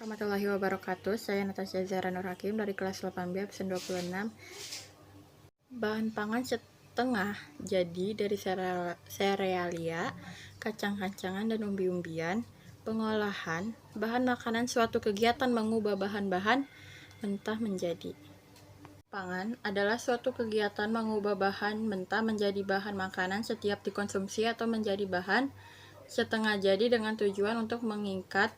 Warahmatullahi wabarakatuh. Saya Natasha Zahra Nur Hakim dari kelas 8B absen 26. Bahan pangan setengah jadi dari serealia, kacang-kacangan dan umbi-umbian. Pengolahan bahan makanan suatu kegiatan mengubah bahan-bahan mentah menjadi. Pangan adalah suatu kegiatan mengubah bahan mentah menjadi bahan makanan setiap dikonsumsi atau menjadi bahan setengah jadi dengan tujuan untuk meningkat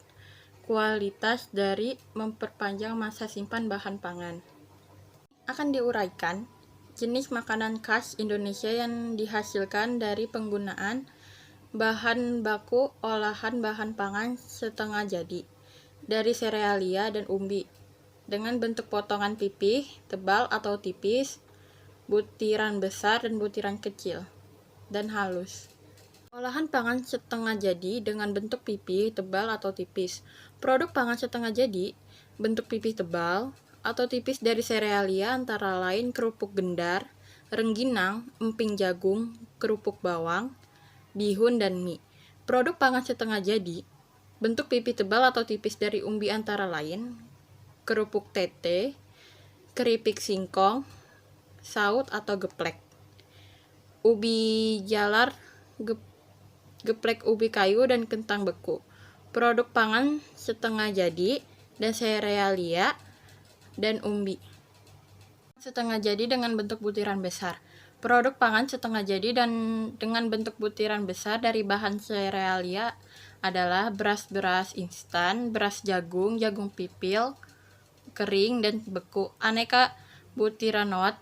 kualitas dari memperpanjang masa simpan bahan pangan. Akan diuraikan jenis makanan khas Indonesia yang dihasilkan dari penggunaan bahan baku olahan bahan pangan setengah jadi dari serealia dan umbi dengan bentuk potongan pipih, tebal atau tipis, butiran besar dan butiran kecil, dan halus. Olahan pangan setengah jadi dengan bentuk pipih, tebal atau tipis. Produk pangan setengah jadi bentuk pipih tebal atau tipis dari serealia antara lain kerupuk gendar, rengginang, emping jagung, kerupuk bawang, bihun, dan mie. Produk pangan setengah jadi bentuk pipih tebal atau tipis dari umbi antara lain kerupuk tete, keripik singkong, saut atau geplek, ubi jalar, geplek ubi kayu, dan kentang beku. Produk pangan setengah jadi dan serealia dan umbi setengah jadi dengan bentuk butiran besar. Produk pangan setengah jadi dan dengan bentuk butiran besar dari bahan serealia adalah beras instan, beras jagung, jagung pipil, kering dan beku, aneka butiran oat,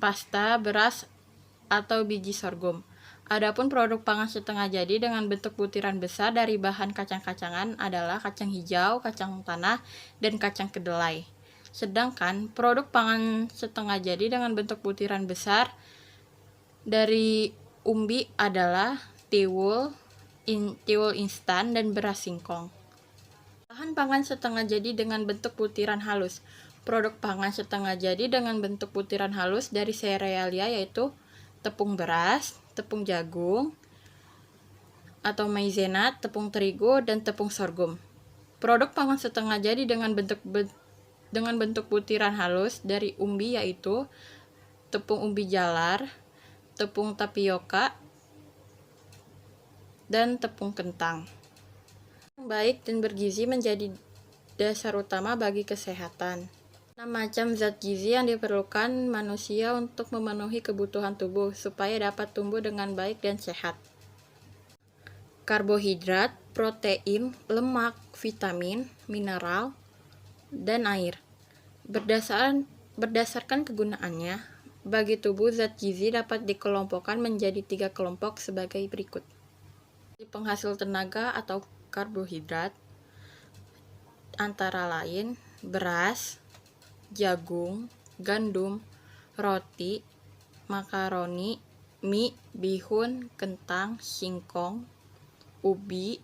pasta, beras atau biji sorghum. Adapun produk pangan setengah jadi dengan bentuk butiran besar dari bahan kacang-kacangan adalah kacang hijau, kacang tanah, dan kacang kedelai. Sedangkan produk pangan setengah jadi dengan bentuk butiran besar dari umbi adalah tiwul instan, dan beras singkong. Bahan pangan setengah jadi dengan bentuk butiran halus. Produk pangan setengah jadi dengan bentuk butiran halus dari serealia yaitu tepung beras, tepung jagung atau maizena, tepung terigu, dan tepung sorghum. Produk pangan setengah jadi dengan bentuk butiran halus dari umbi yaitu tepung umbi jalar, tepung tapioka, dan tepung kentang. Baik dan bergizi menjadi dasar utama bagi kesehatan. 6 macam zat gizi yang diperlukan manusia untuk memenuhi kebutuhan tubuh supaya dapat tumbuh dengan baik dan sehat. Karbohidrat, protein, lemak, vitamin, mineral, dan air. Berdasarkan kegunaannya, bagi tubuh zat gizi dapat dikelompokkan menjadi 3 kelompok sebagai berikut. Penghasil tenaga atau karbohidrat antara lain beras, jagung, gandum, roti, makaroni, mie, bihun, kentang, singkong, ubi,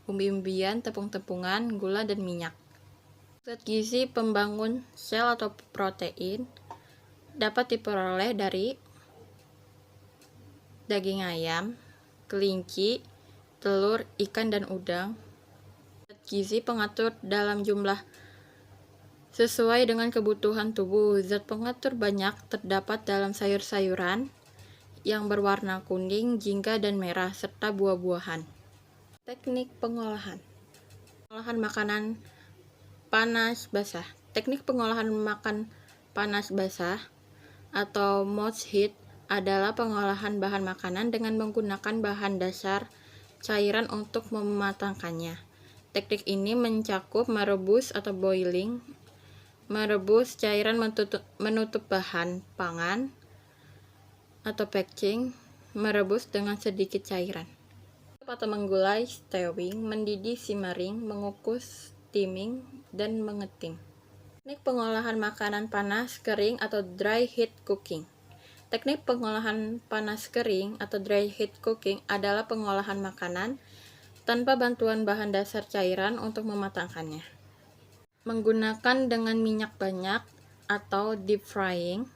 umbi-umbian, tepung-tepungan, gula, dan minyak. Zat gizi pembangun sel atau protein dapat diperoleh dari daging ayam, kelinci, telur, ikan, dan udang. Zat gizi pengatur dalam jumlah sesuai dengan kebutuhan tubuh. Zat pengatur banyak terdapat dalam sayur-sayuran yang berwarna kuning, jingga, dan merah, serta buah-buahan. Teknik pengolahan. Pengolahan makanan panas basah. Teknik pengolahan makan panas basah atau mouth heat adalah pengolahan bahan makanan dengan menggunakan bahan dasar cairan untuk mematangkannya. Teknik ini mencakup merebus atau boiling, merebus cairan menutup bahan pangan atau packaging, merebus dengan sedikit cairan. Atau menggulai, stewing, mendidih, simmering, mengukus, steaming, dan mengeting. Teknik pengolahan makanan panas kering atau dry heat cooking. Teknik pengolahan panas kering atau dry heat cooking adalah pengolahan makanan tanpa bantuan bahan dasar cairan untuk mematangkannya. Menggunakan dengan minyak banyak atau deep frying,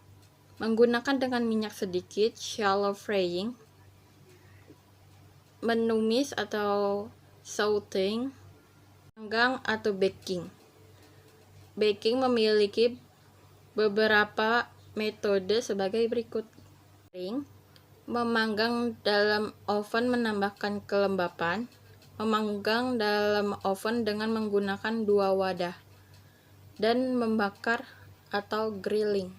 menggunakan dengan minyak sedikit shallow frying, menumis atau sauteing, Panggang atau baking. Baking memiliki beberapa metode sebagai berikut. Memanggang dalam oven menambahkan kelembapan. Memanggang dalam oven dengan menggunakan 2 wadah. Dan membakar atau grilling.